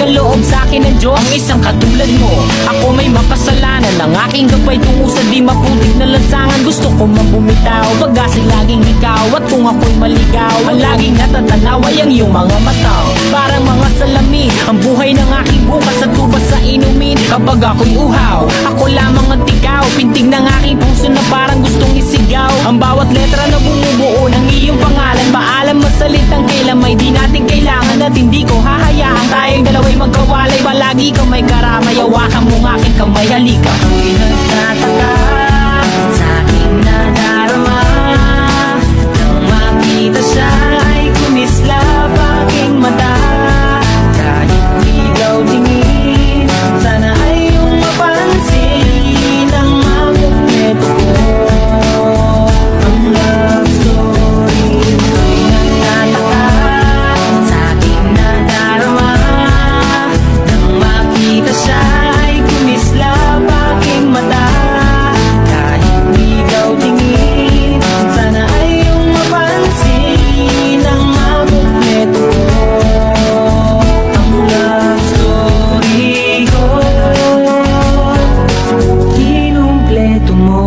ipinaloob sa'kin ng Diyos ang isang katulad mo. Ako may makasalanan, ang aking gabay tungo sa di maputik na lansangan. Gusto ko man bumitaw, pag-asa'y laging ikaw. At kung ako'y maligaw, ang laging natatanaw ay ang iyong mga mata. Parang mga salamin, ang buhay ng aking bukas at tubas sa inumin. Kapag ako'y uhaw, ako lamang ang tigaw. Pintig ng aking puso na parang gustong isigaw. Ang bawat letra na bumubuo ng iyong pangalan. Paalam mo salitang kailan may di natin kailangan. At hindi ko hahayaan tayong dalawa'y magkawalay. Palagi ka may karamay, hawakan mo ng aking kamay. Halika. Ako'y nagtataka sa aking nadarama. Nang makita siya ay kumislap aking mata. Kahit ligaw tingin, sana ay iyong mapansin ang makumpleto ko. Ang love story ko'y nagtataka sa aking nadarama. Nang makita siya ay kumislap aking mata. Kahit ligaw tingin, sana ay iyong mapansin ang makumpleto ko. Ang love story ko, kinumpleto mo.